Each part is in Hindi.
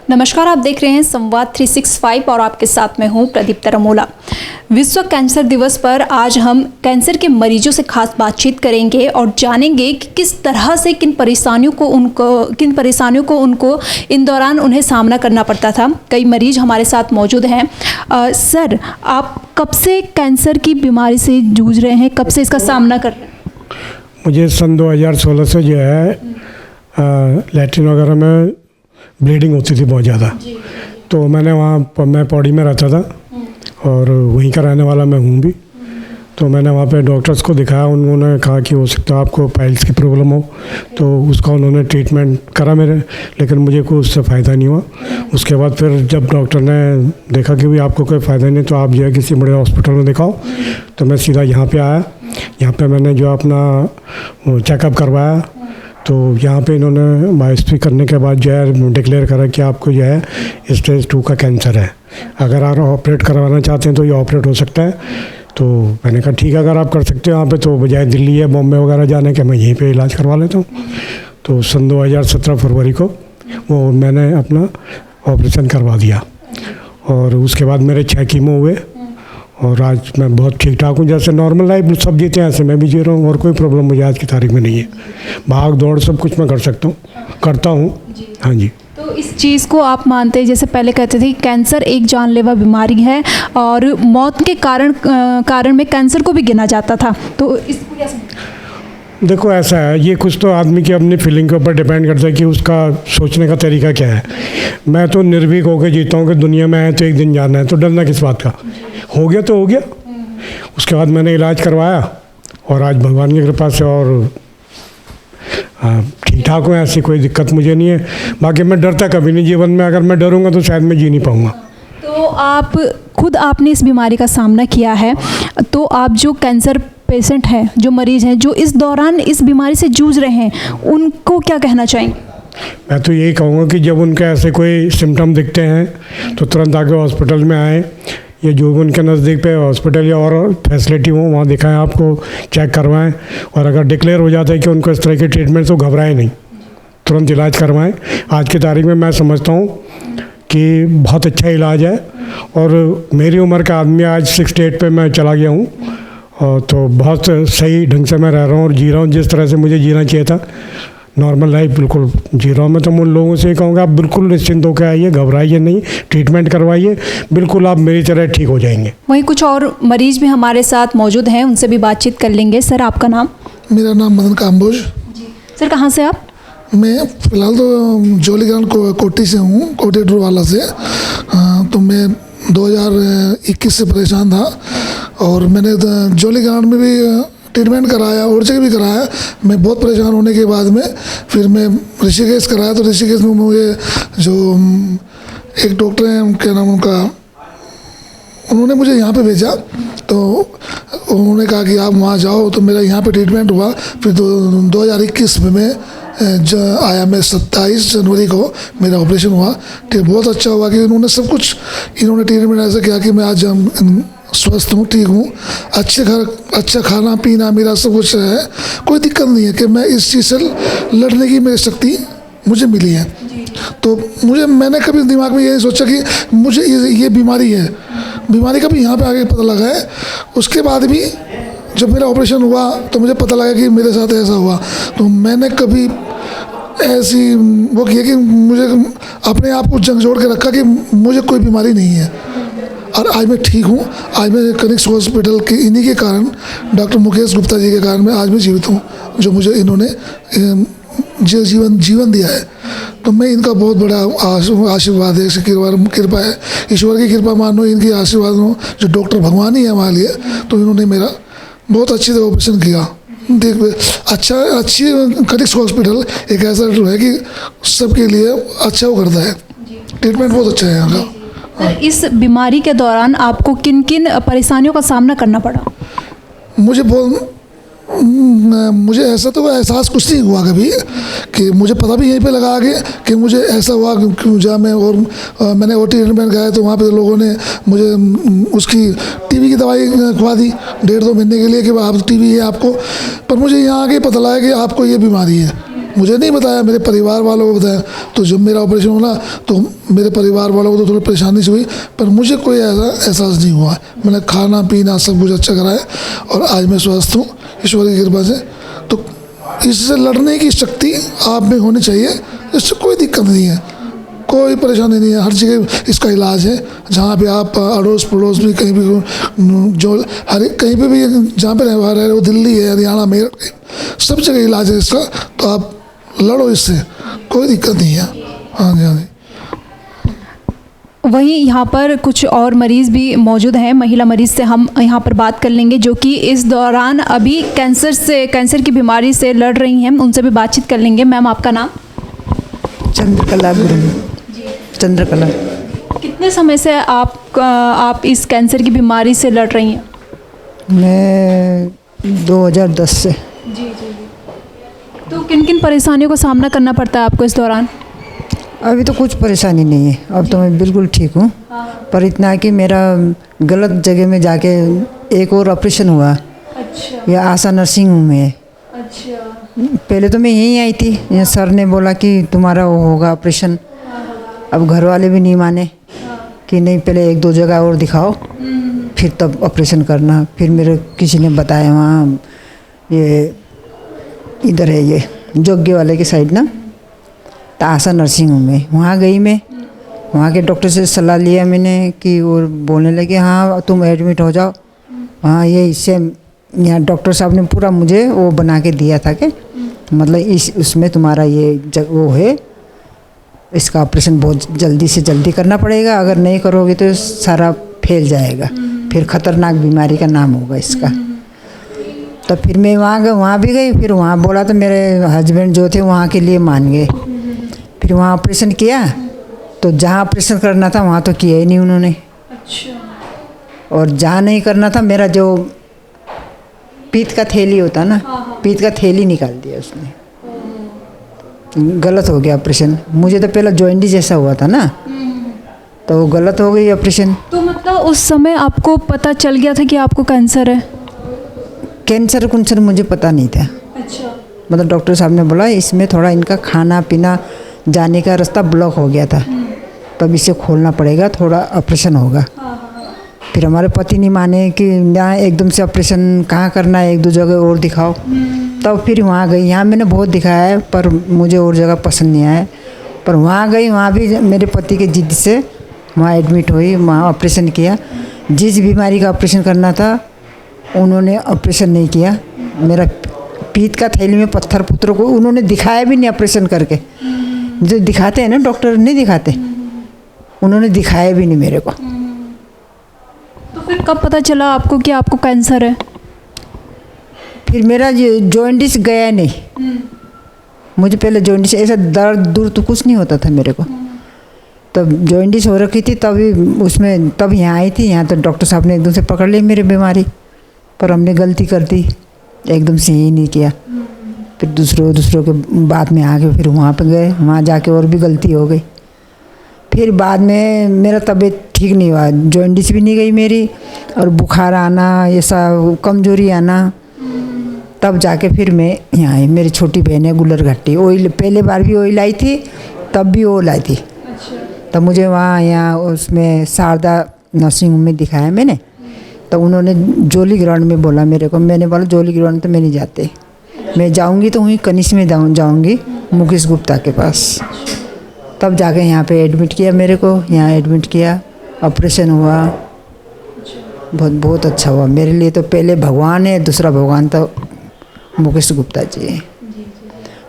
नमस्कार, आप देख रहे हैं संवाद 365 और आपके साथ मैं हूं प्रदीप तरमोला। विश्व कैंसर दिवस पर आज हम कैंसर के मरीजों से खास बातचीत करेंगे और जानेंगे कि किस तरह से किन परेशानियों को उनको इन दौरान उन्हें सामना करना पड़ता था। कई मरीज हमारे साथ मौजूद हैं। सर, आप कब से कैंसर की बीमारी से जूझ रहे हैं, कब से इसका सामना कर रहे हैं? मुझे सन 2016 से जो है लैट्रिन वगैरह में ब्लीडिंग होती थी बहुत ज़्यादा। तो मैं पौड़ी में रहता था और वहीं का रहने वाला मैं हूँ भी। तो मैंने वहाँ पे डॉक्टर्स को दिखाया, उन्होंने कहा कि हो सकता है आपको पाइल्स की प्रॉब्लम हो। तो उसका उन्होंने ट्रीटमेंट करा मेरे, लेकिन मुझे कोई उससे फ़ायदा नहीं हुआ। उसके बाद फिर जब डॉक्टर ने देखा कि भाई आपको कोई फ़ायदा नहीं, तो आप जो है किसी बड़े हॉस्पिटल में दिखाओ। तो मैं सीधा यहाँ पर आया। यहाँ पे मैंने जो अपना चेकअप करवाया, तो यहाँ पे इन्होंने बायोप्सी करने के बाद जो है डिक्लेयर करा कि आपको जो है स्टेज 2 का कैंसर है। अगर आप ऑपरेट करवाना चाहते हैं तो ये ऑपरेट हो सकता है। तो मैंने कहा ठीक है, अगर आप कर सकते हो यहाँ पे, तो बजाय दिल्ली या बॉम्बे वगैरह जाने के मैं यहीं पे इलाज करवा लेता हूँ। तो सन 2017 फरवरी को वो मैंने अपना ऑपरेशन करवा दिया और उसके बाद मेरे 6 कीमो हुए और आज मैं बहुत ठीक ठाक हूँ। जैसे नॉर्मल लाइफ सब जीते हैं ऐसे मैं भी जी रहा हूँ और कोई प्रॉब्लम मुझे आज की तारीख में नहीं है। भाग दौड़ सब कुछ मैं करता हूँ। हाँ जी। तो इस चीज़ को आप मानते हैं, जैसे पहले कहते थे कि कैंसर एक जानलेवा बीमारी है और मौत के कारण में कैंसर को भी गिना जाता था, तो इसको कैसे? देखो ऐसा है, ये कुछ तो आदमी की अपनी फीलिंग के ऊपर डिपेंड करता है कि उसका सोचने का तरीका क्या है। मैं तो निर्भीक होकर जीता हूँ कि दुनिया में आए तो एक दिन जाना है, तो डरना किस बात का। हो गया तो हो गया। उसके बाद मैंने इलाज करवाया और आज भगवान की कृपा से और ठीक ठाक हूँ, ऐसी कोई दिक्कत मुझे नहीं है। बाकी मैं डरता कभी नहीं जीवन में, अगर मैं डरूंगा तो शायद मैं जी नहीं पाऊँगा। तो आपने इस बीमारी का सामना किया है, तो आप जो कैंसर पेशेंट हैं, जो मरीज हैं, जो इस दौरान इस बीमारी से जूझ रहे हैं, उनको क्या कहना चाहेंगे? मैं तो यही कहूँगा कि जब उनके ऐसे कोई सिम्टम दिखते हैं तो तुरंत आके हॉस्पिटल में आए, या जो भी उनके नज़दीक पे हॉस्पिटल या और फैसिलिटी हो वहाँ दिखाएं, आपको चेक करवाएं। और अगर डिक्लेयर हो जाता है कि उनको इस तरह की ट्रीटमेंट, तो घबराएं नहीं, तुरंत इलाज करवाएं। आज की तारीख में मैं समझता हूँ कि बहुत अच्छा इलाज है और मेरी उम्र का आदमी आज 68 पे मैं चला गया हूँ और तो बहुत सही ढंग से मैं रह रहा हूँ और जी रहा हूँ जिस तरह से मुझे जीना चाहिए था। नॉर्मल लाइफ बिल्कुल जी रहा हूँ। मैं तो उन लोगों से कहूँगा आप बिल्कुल निश्चिंत होकर आइए, घबराइए नहीं, ट्रीटमेंट करवाइए, बिल्कुल आप मेरी तरह ठीक हो जाएंगे। वहीं कुछ और मरीज भी हमारे साथ मौजूद हैं, उनसे भी बातचीत कर लेंगे। सर, आपका नाम? मेरा नाम मदन काम्बोज। सर, कहाँ से आप? मैं फ़िलहाल तो जोलीग्रांट कोटी से हूँ, कोटी ड्रोवाला से। तो मैं 2021 से परेशान था और मैंने जोलीग्रांट में भी ट्रीटमेंट कराया और जगह भी कराया। मैं बहुत परेशान होने के बाद में फिर मैं ऋषिकेश कराया। तो ऋषिकेश में मुझे जो एक डॉक्टर हैं, क्या नाम उनका, उन्होंने मुझे यहाँ पे भेजा। तो उन्होंने कहा कि आप वहाँ जाओ। तो मेरा यहाँ पे ट्रीटमेंट हुआ। फिर 2021 में मैं आया। मैं 27 जनवरी को मेरा ऑपरेशन हुआ। बहुत अच्छा हुआ कि इन्होंने ट्रीटमेंट ऐसा किया कि मैं आज स्वस्थ हूँ, ठीक हूँ, अच्छा खाना पीना मेरा सब कुछ है, कोई दिक्कत नहीं है कि मैं इस चीज़ से लड़ने की मेरी शक्ति मुझे मिली है। तो मैंने कभी दिमाग में ये नहीं सोचा कि मुझे ये बीमारी है। बीमारी का भी यहाँ पे आगे पता लगा है। उसके बाद भी जब मेरा ऑपरेशन हुआ तो मुझे पता लगा कि मेरे साथ ऐसा हुआ। तो मैंने कभी ऐसी वो किया कि मुझे अपने आप को झकझोर के रखा कि मुझे कोई बीमारी नहीं है। और आज मैं ठीक हूँ। आज मैं कनिष्क हॉस्पिटल के इन्हीं के कारण, डॉक्टर मुकेश गुप्ता जी के कारण मैं आज भी जीवित हूँ, जो मुझे इन्होंने जीवन दिया है। तो मैं इनका बहुत बड़ा आशीर्वाद है, कृपा है, ईश्वर की कृपा मानो, इनकी आशीर्वाद हो, जो डॉक्टर भगवान ही है हमारे लिए। तो इन्होंने मेरा बहुत अच्छी तरह ऑपरेशन किया। अच्छी कनिष्क हॉस्पिटल एक ऐसा है कि सबके लिए अच्छा वो करता है। ट्रीटमेंट बहुत अच्छा है यहाँ का। सर, इस बीमारी के दौरान आपको किन किन परेशानियों का सामना करना पड़ा? मुझे ऐसा तो एहसास कुछ नहीं हुआ कभी कि मुझे पता भी यहीं पे लगा कि मुझे ऐसा हुआ। जहाँ मैंने ओ ट्रीटमेंट गया तो वहाँ पे लोगों ने मुझे उसकी टीबी की दवाई खुआ दी 1.5-2 महीने के लिए कि आप टीबी है आपको। पर मुझे यहाँ आके पता लगा कि आपको ये बीमारी है। मुझे नहीं बताया, मेरे परिवार वालों को बताया। तो जब मेरा ऑपरेशन हुआ तो मेरे परिवार वालों को तो थोड़ी परेशानी से हुई, पर मुझे कोई ऐसा एहसास नहीं हुआ। मैंने खाना पीना सब कुछ अच्छा करा है और आज मैं स्वस्थ हूँ ईश्वर की कृपा से। तो इससे लड़ने की शक्ति आप में होनी चाहिए, इससे कोई दिक्कत नहीं है, कोई परेशानी नहीं है। हर जगह इसका इलाज है, जहाँ पे आप अड़ोस पड़ोस में कहीं भी जो हर कहीं पे भी जहाँ पे रह रहे हो, दिल्ली है, हरियाणा, मेरठ, सब जगह इलाज है इसका। तो आप लड़ो इससे, कोई दिक्कत नहीं है। हाँ जी, हाँ जी। वहीं यहाँ पर कुछ और मरीज़ भी मौजूद हैं। महिला मरीज़ से हम यहाँ पर बात कर लेंगे जो कि इस दौरान अभी कैंसर की बीमारी से लड़ रही हैं, उनसे भी बातचीत कर लेंगे। मैम, आपका नाम? चंद्रकला गुरु। चंद्रकला। कितने समय से आप इस कैंसर की बीमारी से लड़ रही हैं? मैं 2010 से। जी। तो किन किन परेशानियों का सामना करना पड़ता है आपको इस दौरान? अभी तो कुछ परेशानी नहीं है, अब तो मैं बिल्कुल ठीक हूँ। पर इतना है कि मेरा गलत जगह में जाके एक और ऑपरेशन हुआ। अच्छा। यह आशा नर्सिंग होम में है। अच्छा। पहले तो मैं यहीं आई थी, यहाँ सर ने बोला कि तुम्हारा वो होगा ऑपरेशन। अब घर वाले भी नहीं माने कि नहीं, पहले 1-2 जगह और दिखाओ फिर तब ऑपरेशन करना। फिर मेरे किसी ने बताया वहाँ ये इधर है, ये जोग्य वाले की साइड ना, तो आशा नर्सिंग होम में। वहाँ गई मैं, वहाँ के डॉक्टर से सलाह लिया मैंने कि वो बोलने लगे हाँ तुम एडमिट हो जाओ। हाँ, ये इससे यहाँ डॉक्टर साहब ने पूरा मुझे वो बना के दिया था कि मतलब उसमें तुम्हारा ये वो है, इसका ऑपरेशन बहुत जल्दी से जल्दी करना पड़ेगा, अगर नहीं करोगे तो सारा फैल जाएगा, फिर ख़तरनाक बीमारी का नाम होगा इसका। तो फिर मैं वहाँ भी गई, फिर वहाँ बोला तो मेरे हस्बैंड जो थे वहाँ के लिए मान गए। फिर वहाँ ऑपरेशन किया, तो जहाँ ऑपरेशन करना था वहाँ तो किया ही नहीं उन्होंने। अच्छा। और जहाँ नहीं करना था, मेरा जो पीत का थैली होता ना, पीत का थैली निकाल दिया उसने। गलत हो गया ऑपरेशन। मुझे तो पहला जॉइंटिस जैसा हुआ था ना, तो वो गलत हो गई ऑपरेशन। तो मतलब उस समय आपको पता चल गया था कि आपको कैंसर है? कैंसर मुझे पता नहीं था। अच्छा। मतलब डॉक्टर साहब ने बोला इसमें थोड़ा इनका खाना पीना जाने का रास्ता ब्लॉक हो गया था, तब इसे खोलना पड़ेगा, थोड़ा ऑपरेशन होगा। फिर हमारे पति नहीं माने कि यहाँ एकदम से ऑपरेशन कहाँ करना है, 1-2 जगह और दिखाओ। तब फिर वहाँ गई। यहाँ मैंने बहुत दिखाया है पर मुझे और जगह पसंद नहीं आया, पर वहाँ गई, वहाँ भी मेरे पति के जिद से वहाँ एडमिट हुई, वहाँ ऑपरेशन किया। जिस बीमारी का ऑपरेशन करना था उन्होंने ऑपरेशन नहीं किया। मेरा पीत का थैली में पत्थर पुत्रों को उन्होंने दिखाया भी नहीं ऑपरेशन करके। जो दिखाते हैं ना डॉक्टर, नहीं दिखाते, उन्होंने दिखाया भी नहीं मेरे को। तो फिर कब पता चला आपको कि आपको कैंसर है? फिर मेरा जॉइंटिस गया नहीं। मुझे पहले जॉइंटिस ऐसा दर्द दूर तो कुछ नहीं होता था मेरे को, तब जॉइंटिस हो रखी थी, तभी उसमें तब यहाँ आई थी। यहाँ तो डॉक्टर साहब ने एकदम से पकड़ ली मेरी बीमारी, पर हमने गलती कर दी, एकदम से ही नहीं किया। फिर दूसरों के बाद में आके फिर वहाँ पे गए, वहाँ जाके और भी गलती हो गई। फिर बाद में मेरा तबीयत ठीक नहीं हुआ, जॉइंटिस भी नहीं गई मेरी, और बुखार आना, ऐसा कमजोरी आना, तब जाके फिर मैं यहाँ आई। मेरी छोटी बहन है गुलर घट्टी, ऑयल पहले बार भी ऑयल आई थी, तब भी ऑयल आई थी। तब मुझे वहाँ यहाँ उसमें शारदा नर्सिंग होम में दिखाया मैंने, तो उन्होंने जोली ग्राउंड में बोला मेरे को। मैंने बोला जोली ग्राउंड तो मैं नहीं जाते, मैं जाऊँगी तो वहीं कनिष्ठ में जाऊँगी मुकेश गुप्ता के पास। तब जाके यहाँ पे एडमिट किया मेरे को, यहाँ एडमिट किया, ऑपरेशन हुआ, बहुत अच्छा हुआ मेरे लिए। तो पहले भगवान है, दूसरा भगवान तो मुकेश गुप्ता जी है।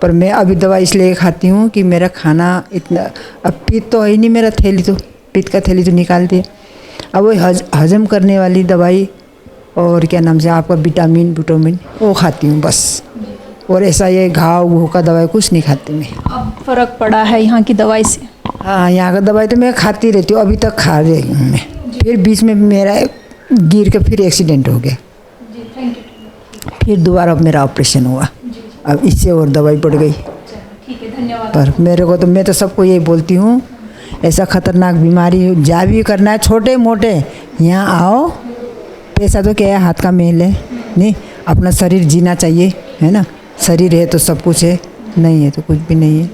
पर मैं अभी दवा इसलिए खाती हूँ कि मेरा खाना इतना, अब पीत तो है ही नहीं मेरा थैली, तो पीत का थैली तो निकाल दिया। अब वो हजम करने वाली दवाई और क्या नाम से आपका विटामिन वो खाती हूँ बस, और ऐसा ये घाव का दवाई कुछ नहीं खाती मैं। अब फ़र्क पड़ा है यहाँ की दवाई से? हाँ, यहाँ का दवाई तो मैं खाती रहती हूँ, अभी तक खा रही हूँ मैं। फिर बीच में मेरा गिर के फिर एक्सीडेंट हो गया, फिर दोबारा मेरा ऑपरेशन हुआ, अब इससे और दवाई बढ़ गई। ठीक है, धन्यवाद। पर मेरे को तो, मैं तो सबको यही बोलती हूँ, ऐसा ख़तरनाक बीमारी जा भी करना है, छोटे मोटे यहाँ आओ, पैसा तो क्या है, हाथ का मेल है, नहीं अपना शरीर जीना चाहिए, है ना, शरीर है तो सब कुछ है, नहीं है तो कुछ भी नहीं है।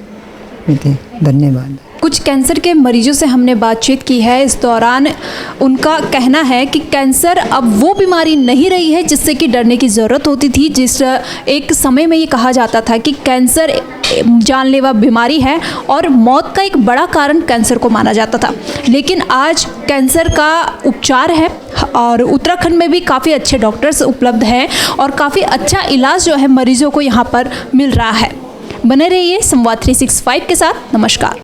धन्यवाद। कुछ कैंसर के मरीजों से हमने बातचीत की है। इस दौरान उनका कहना है कि कैंसर अब वो बीमारी नहीं रही है जिससे कि डरने की ज़रूरत होती थी। जिस एक समय में ये कहा जाता था कि कैंसर जानलेवा बीमारी है और मौत का एक बड़ा कारण कैंसर को माना जाता था, लेकिन आज कैंसर का उपचार है और उत्तराखंड में भी काफ़ी अच्छे डॉक्टर्स उपलब्ध हैं और काफ़ी अच्छा इलाज जो है मरीजों को यहाँ पर मिल रहा है। बने रहिए संवाद 365 के साथ। नमस्कार।